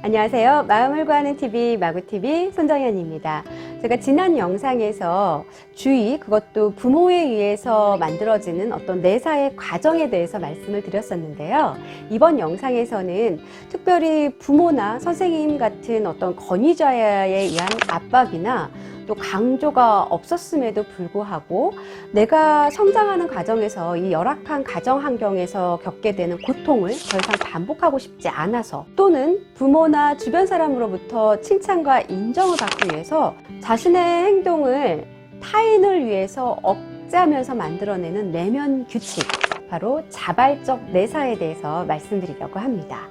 안녕하세요. 마음을 구하는 TV 마구TV 손정현입니다. 제가 지난 영상에서 주의, 그것도 부모에 의해서 만들어지는 어떤 내사의 과정에 대해서 말씀을 드렸었는데요. 이번 영상에서는 특별히 부모나 선생님 같은 어떤 권위자에 의한 압박이나 또 강조가 없었음에도 불구하고 내가 성장하는 과정에서 이 열악한 가정 환경에서 겪게 되는 고통을 더 이상 반복하고 싶지 않아서, 또는 부모나 주변 사람으로부터 칭찬과 인정을 받기 위해서 자신의 행동을 타인을 위해서 억제하면서 만들어내는 내면 규칙, 바로 자발적 내사에 대해서 말씀드리려고 합니다.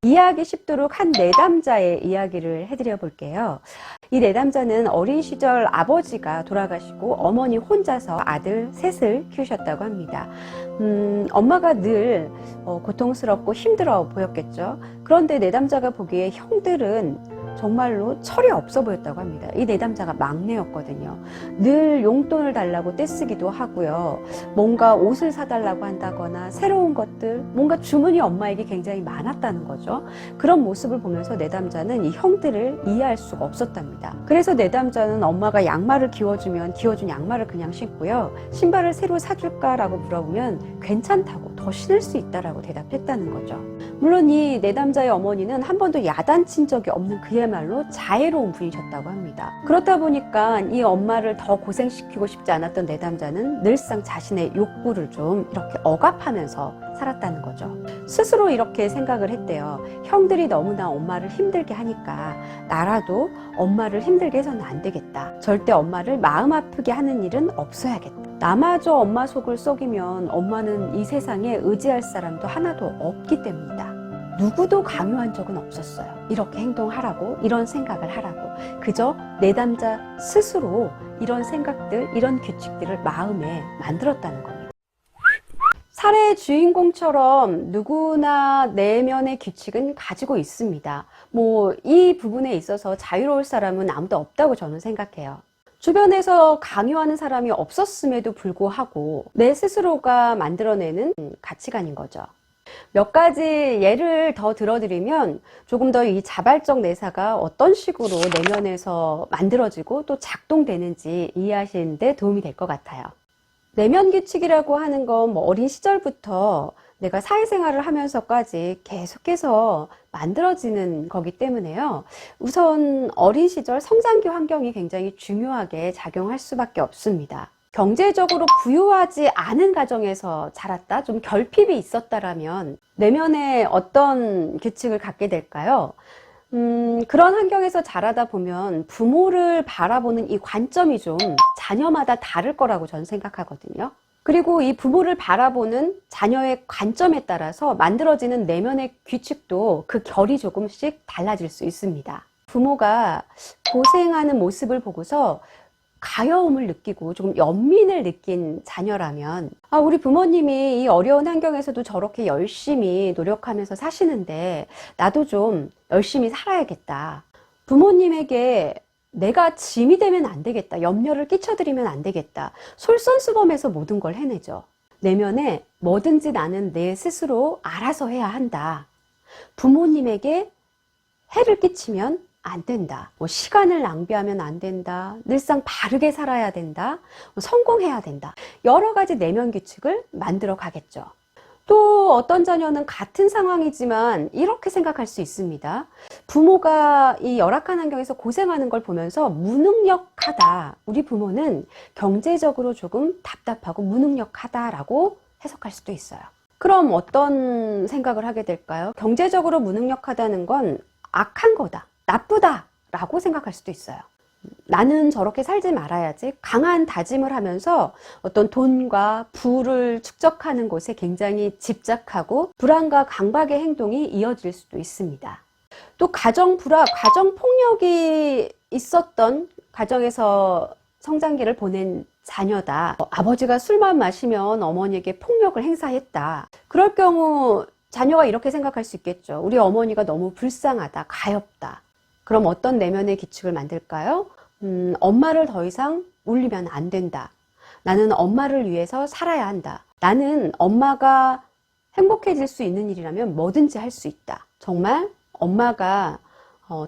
이해하기 쉽도록 한 내담자의 이야기를 해드려 볼게요. 이 내담자는 어린 시절 아버지가 돌아가시고 어머니 혼자서 아들 셋을 키우셨다고 합니다. 엄마가 늘 고통스럽고 힘들어 보였겠죠. 그런데 내담자가 보기에 형들은 정말로 철이 없어 보였다고 합니다. 이 내담자가 막내였거든요. 늘 용돈을 달라고 떼쓰기도 하고요. 뭔가 옷을 사달라고 한다거나 새로운 것들, 뭔가 주문이 엄마에게 굉장히 많았다는 거죠. 그런 모습을 보면서 내담자는 이 형들을 이해할 수가 없었답니다. 그래서 내담자는 엄마가 양말을 기워주면 기워준 양말을 그냥 신고요. 신발을 새로 사줄까라고 물어보면 괜찮다고, 더 신을 수 있다라고 대답했다는 거죠. 물론 이 내담자의 어머니는 한 번도 야단친 적이 없는 그야말로 자애로운 분이셨다고 합니다. 그렇다 보니까 이 엄마를 더 고생시키고 싶지 않았던 내담자는 늘상 자신의 욕구를 좀 이렇게 억압하면서 살았다는 거죠. 스스로 이렇게 생각을 했대요. 형들이 너무나 엄마를 힘들게 하니까 나라도 엄마를 힘들게 해서는 안 되겠다. 절대 엄마를 마음 아프게 하는 일은 없어야겠다. 나마저 엄마 속을 썩이면 엄마는 이 세상에 의지할 사람도 하나도 없기 때문이다. 누구도 강요한 적은 없었어요. 이렇게 행동하라고, 이런 생각을 하라고. 그저 내담자 스스로 이런 생각들, 이런 규칙들을 마음에 만들었다는 겁니다. 사례의 주인공처럼 누구나 내면의 규칙은 가지고 있습니다. 이 부분에 있어서 자유로울 사람은 아무도 없다고 저는 생각해요. 주변에서 강요하는 사람이 없었음에도 불구하고 내 스스로가 만들어내는 가치관인 거죠. 몇 가지 예를 더 들어드리면 조금 더 이 자발적 내사가 어떤 식으로 내면에서 만들어지고 또 작동되는지 이해하시는 데 도움이 될 것 같아요. 내면 규칙이라고 하는 건 어린 시절부터 내가 사회생활을 하면서까지 계속해서 만들어지는 거기 때문에요. 우선 어린 시절 성장기 환경이 굉장히 중요하게 작용할 수밖에 없습니다. 경제적으로 부유하지 않은 가정에서 자랐다, 좀 결핍이 있었다라면 내면에 어떤 규칙을 갖게 될까요? 그런 환경에서 자라다 보면 부모를 바라보는 이 관점이 좀 자녀마다 다를 거라고 저는 생각하거든요. 그리고 이 부모를 바라보는 자녀의 관점에 따라서 만들어지는 내면의 규칙도 그 결이 조금씩 달라질 수 있습니다. 부모가 고생하는 모습을 보고서 가여움을 느끼고 조금 연민을 느낀 자녀라면, 우리 부모님이 이 어려운 환경에서도 저렇게 열심히 노력하면서 사시는데 나도 좀 열심히 살아야겠다. 부모님에게 내가 짐이 되면 안 되겠다. 염려를 끼쳐드리면 안 되겠다. 솔선수범해서 모든 걸 해내죠. 내면에 뭐든지 나는 내 스스로 알아서 해야 한다. 부모님에게 해를 끼치면 안 된다. 시간을 낭비하면 안 된다. 늘상 바르게 살아야 된다. 성공해야 된다. 여러 가지 내면 규칙을 만들어 가겠죠. 또 어떤 자녀는 같은 상황이지만 이렇게 생각할 수 있습니다. 부모가 이 열악한 환경에서 고생하는 걸 보면서 무능력하다. 우리 부모는 경제적으로 조금 답답하고 무능력하다라고 해석할 수도 있어요. 그럼 어떤 생각을 하게 될까요? 경제적으로 무능력하다는 건 악한 거다, 나쁘다라고 생각할 수도 있어요. 나는 저렇게 살지 말아야지. 강한 다짐을 하면서 어떤 돈과 부를 축적하는 곳에 굉장히 집착하고 불안과 강박의 행동이 이어질 수도 있습니다. 또 가정 불화, 가정 폭력이 있었던 가정에서 성장기를 보낸 자녀다. 아버지가 술만 마시면 어머니에게 폭력을 행사했다. 그럴 경우 자녀가 이렇게 생각할 수 있겠죠. 우리 어머니가 너무 불쌍하다, 가엾다. 그럼 어떤 내면의 규칙을 만들까요? 엄마를 더 이상 울리면 안 된다. 나는 엄마를 위해서 살아야 한다. 나는 엄마가 행복해질 수 있는 일이라면 뭐든지 할 수 있다. 정말 엄마가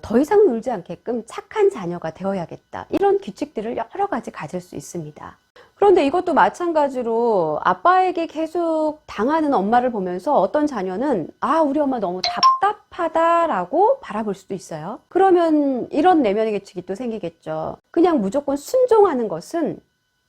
더 이상 놀지 않게끔 착한 자녀가 되어야겠다. 이런 규칙들을 여러 가지 가질 수 있습니다. 그런데 이것도 마찬가지로 아빠에게 계속 당하는 엄마를 보면서 어떤 자녀는 우리 엄마 너무 답답하다라고 바라볼 수도 있어요. 그러면 이런 내면의 규칙이 또 생기겠죠. 그냥 무조건 순종하는 것은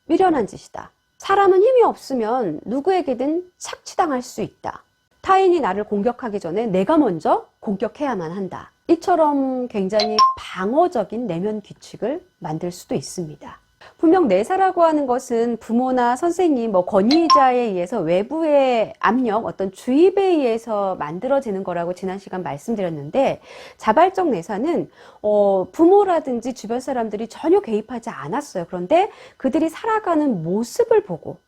미련한 짓이다. 사람은 힘이 없으면 누구에게든 착취당할 수 있다. 타인이 나를 공격하기 전에 내가 먼저 공격해야만 한다. 이처럼 굉장히 방어적인 내면 규칙을 만들 수도 있습니다. 분명 내사라고 하는 것은 부모나 선생님, 권위자에 의해서 외부의 압력, 어떤 주입에 의해서 만들어지는 거라고 지난 시간 말씀드렸는데, 자발적 내사는 부모라든지 주변 사람들이 전혀 개입하지 않았어요. 그런데 그들이 살아가는 모습을 보고,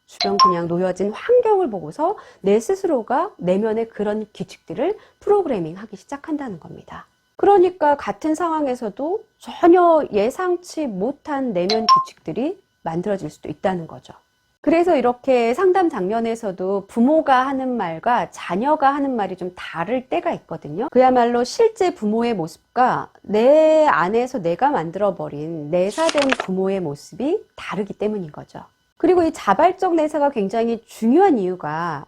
주변 그냥 놓여진 환경을 보고서 내 스스로가 내면의 그런 규칙들을 프로그래밍 하기 시작한다는 겁니다. 그러니까 같은 상황에서도 전혀 예상치 못한 내면 규칙들이 만들어질 수도 있다는 거죠. 그래서 이렇게 상담 장면에서도 부모가 하는 말과 자녀가 하는 말이 좀 다를 때가 있거든요. 그야말로 실제 부모의 모습과 내 안에서 내가 만들어버린 내사된 부모의 모습이 다르기 때문인 거죠. 그리고 이 자발적 내사가 굉장히 중요한 이유가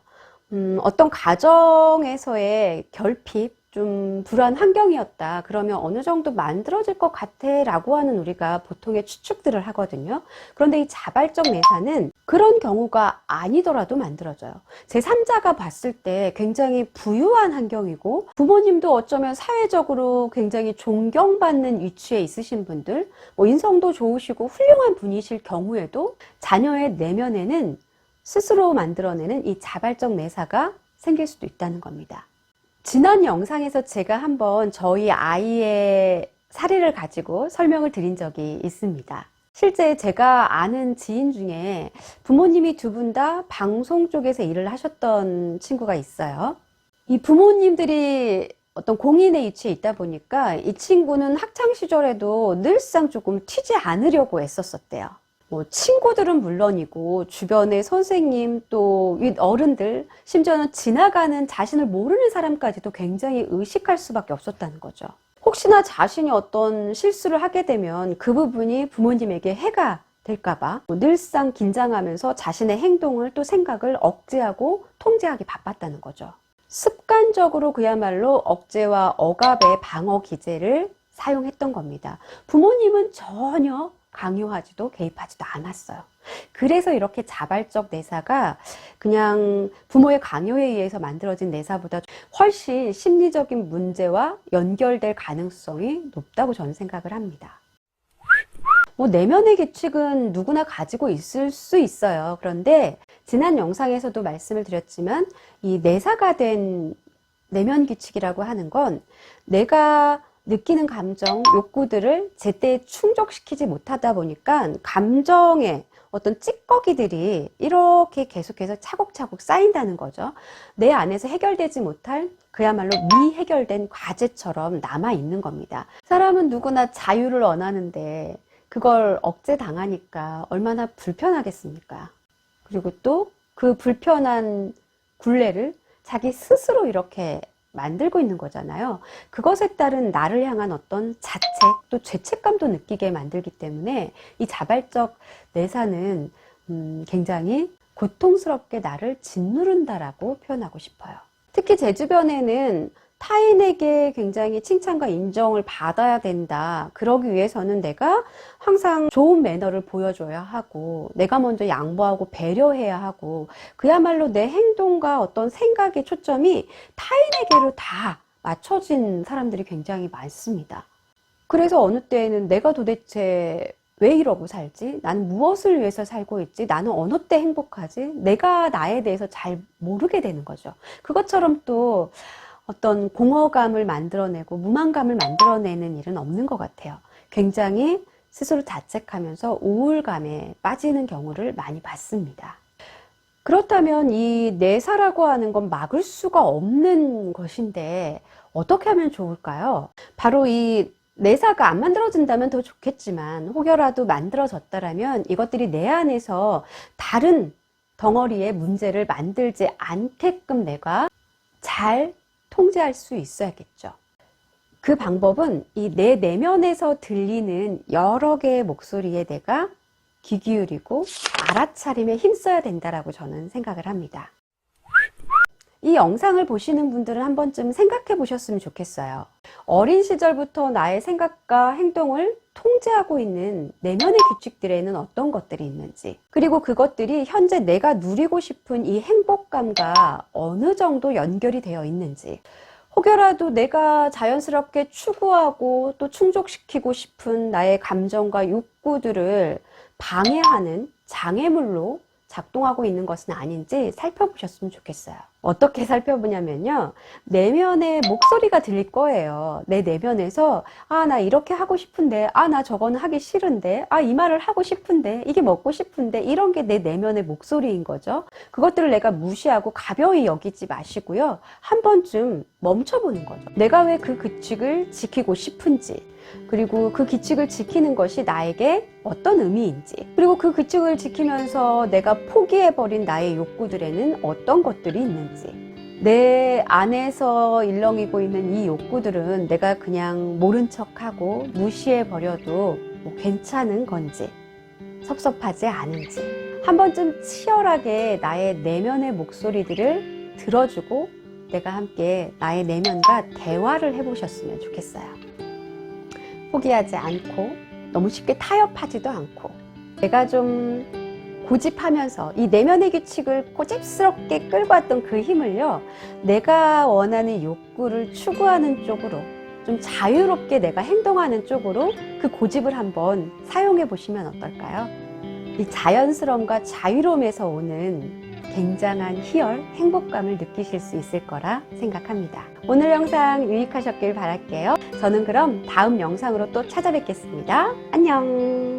어떤 가정에서의 결핍, 좀 불안 환경이었다. 그러면 어느 정도 만들어질 것 같아 라고 하는 우리가 보통의 추측들을 하거든요. 그런데 이 자발적 내사는 그런 경우가 아니더라도 만들어져요. 제3자가 봤을 때 굉장히 부유한 환경이고 부모님도 어쩌면 사회적으로 굉장히 존경받는 위치에 있으신 분들, 인성도 좋으시고 훌륭한 분이실 경우에도 자녀의 내면에는 스스로 만들어내는 이 자발적 내사가 생길 수도 있다는 겁니다. 지난 영상에서 제가 한번 저희 아이의 사례를 가지고 설명을 드린 적이 있습니다. 실제 제가 아는 지인 중에 부모님이 두 분 다 방송 쪽에서 일을 하셨던 친구가 있어요. 이 부모님들이 어떤 공인의 위치에 있다 보니까 이 친구는 학창 시절에도 늘상 조금 튀지 않으려고 애썼었대요. 친구들은 물론이고 주변의 선생님 또 윗 어른들, 심지어는 지나가는 자신을 모르는 사람까지도 굉장히 의식할 수밖에 없었다는 거죠. 혹시나 자신이 어떤 실수를 하게 되면 그 부분이 부모님에게 해가 될까봐 늘상 긴장하면서 자신의 행동을 또 생각을 억제하고 통제하기 바빴다는 거죠. 습관적으로 그야말로 억제와 억압의 방어 기제를 사용했던 겁니다. 부모님은 전혀 강요하지도 개입하지도 않았어요. 그래서 이렇게 자발적 내사가 그냥 부모의 강요에 의해서 만들어진 내사보다 훨씬 심리적인 문제와 연결될 가능성이 높다고 저는 생각을 합니다. 내면의 규칙은 누구나 가지고 있을 수 있어요. 그런데 지난 영상에서도 말씀을 드렸지만 이 내사가 된 내면 규칙이라고 하는 건 내가 느끼는 감정, 욕구들을 제때 충족시키지 못하다 보니까 감정의 어떤 찌꺼기들이 이렇게 계속해서 차곡차곡 쌓인다는 거죠. 내 안에서 해결되지 못할 그야말로 미해결된 과제처럼 남아있는 겁니다. 사람은 누구나 자유를 원하는데 그걸 억제당하니까 얼마나 불편하겠습니까? 그리고 또 그 불편한 굴레를 자기 스스로 이렇게 만들고 있는 거잖아요. 그것에 따른 나를 향한 어떤 자책 또 죄책감도 느끼게 만들기 때문에 이 자발적 내사는 굉장히 고통스럽게 나를 짓누른다라고 표현하고 싶어요. 특히 제 주변에는 타인에게 굉장히 칭찬과 인정을 받아야 된다. 그러기 위해서는 내가 항상 좋은 매너를 보여줘야 하고 내가 먼저 양보하고 배려해야 하고 그야말로 내 행동과 어떤 생각의 초점이 타인에게로 다 맞춰진 사람들이 굉장히 많습니다. 그래서 어느 때에는 내가 도대체 왜 이러고 살지? 나는 무엇을 위해서 살고 있지? 나는 어느 때 행복하지? 내가 나에 대해서 잘 모르게 되는 거죠. 그것처럼 또 어떤 공허감을 만들어내고 무만감을 만들어내는 일은 없는 것 같아요. 굉장히 스스로 자책하면서 우울감에 빠지는 경우를 많이 봤습니다. 그렇다면 이 내사라고 하는 건 막을 수가 없는 것인데 어떻게 하면 좋을까요? 바로 이 내사가 안 만들어진다면 더 좋겠지만 혹여라도 만들어졌다라면 이것들이 내 안에서 다른 덩어리에 문제를 만들지 않게끔 내가 잘 통제할 수 있어야겠죠. 그 방법은 이 내 내면에서 들리는 여러 개의 목소리에 내가 귀 기울이고 알아차림에 힘써야 된다라고 저는 생각을 합니다. 이 영상을 보시는 분들은 한 번쯤 생각해 보셨으면 좋겠어요. 어린 시절부터 나의 생각과 행동을 통제하고 있는 내면의 규칙들에는 어떤 것들이 있는지, 그리고 그것들이 현재 내가 누리고 싶은 이 행복감과 어느 정도 연결이 되어 있는지, 혹여라도 내가 자연스럽게 추구하고 또 충족시키고 싶은 나의 감정과 욕구들을 방해하는 장애물로 작동하고 있는 것은 아닌지 살펴보셨으면 좋겠어요. 어떻게 살펴보냐면요, 내면의 목소리가 들릴 거예요. 내 내면에서 나 이렇게 하고 싶은데, 나 저거는 하기 싫은데, 이 말을 하고 싶은데, 이게 먹고 싶은데, 이런 게 내 내면의 목소리인 거죠. 그것들을 내가 무시하고 가벼이 여기지 마시고요, 한 번쯤 멈춰보는 거죠. 내가 왜 그 규칙을 지키고 싶은지, 그리고 그 규칙을 지키는 것이 나에게 어떤 의미인지, 그리고 그 규칙을 지키면서 내가 포기해버린 나의 욕구들에는 어떤 것들이 있는지, 내 안에서 일렁이고 있는 이 욕구들은 내가 그냥 모른 척하고 무시해버려도 괜찮은 건지, 섭섭하지 않은지, 한 번쯤 치열하게 나의 내면의 목소리들을 들어주고 내가 함께 나의 내면과 대화를 해보셨으면 좋겠어요. 포기하지 않고 너무 쉽게 타협하지도 않고, 내가 좀 고집하면서 이 내면의 규칙을 고집스럽게 끌고 왔던 그 힘을요, 내가 원하는 욕구를 추구하는 쪽으로, 좀 자유롭게 내가 행동하는 쪽으로 그 고집을 한번 사용해 보시면 어떨까요? 이 자연스러움과 자유로움에서 오는 굉장한 희열, 행복감을 느끼실 수 있을 거라 생각합니다. 오늘 영상 유익하셨길 바랄게요. 저는 그럼 다음 영상으로 또 찾아뵙겠습니다. 안녕.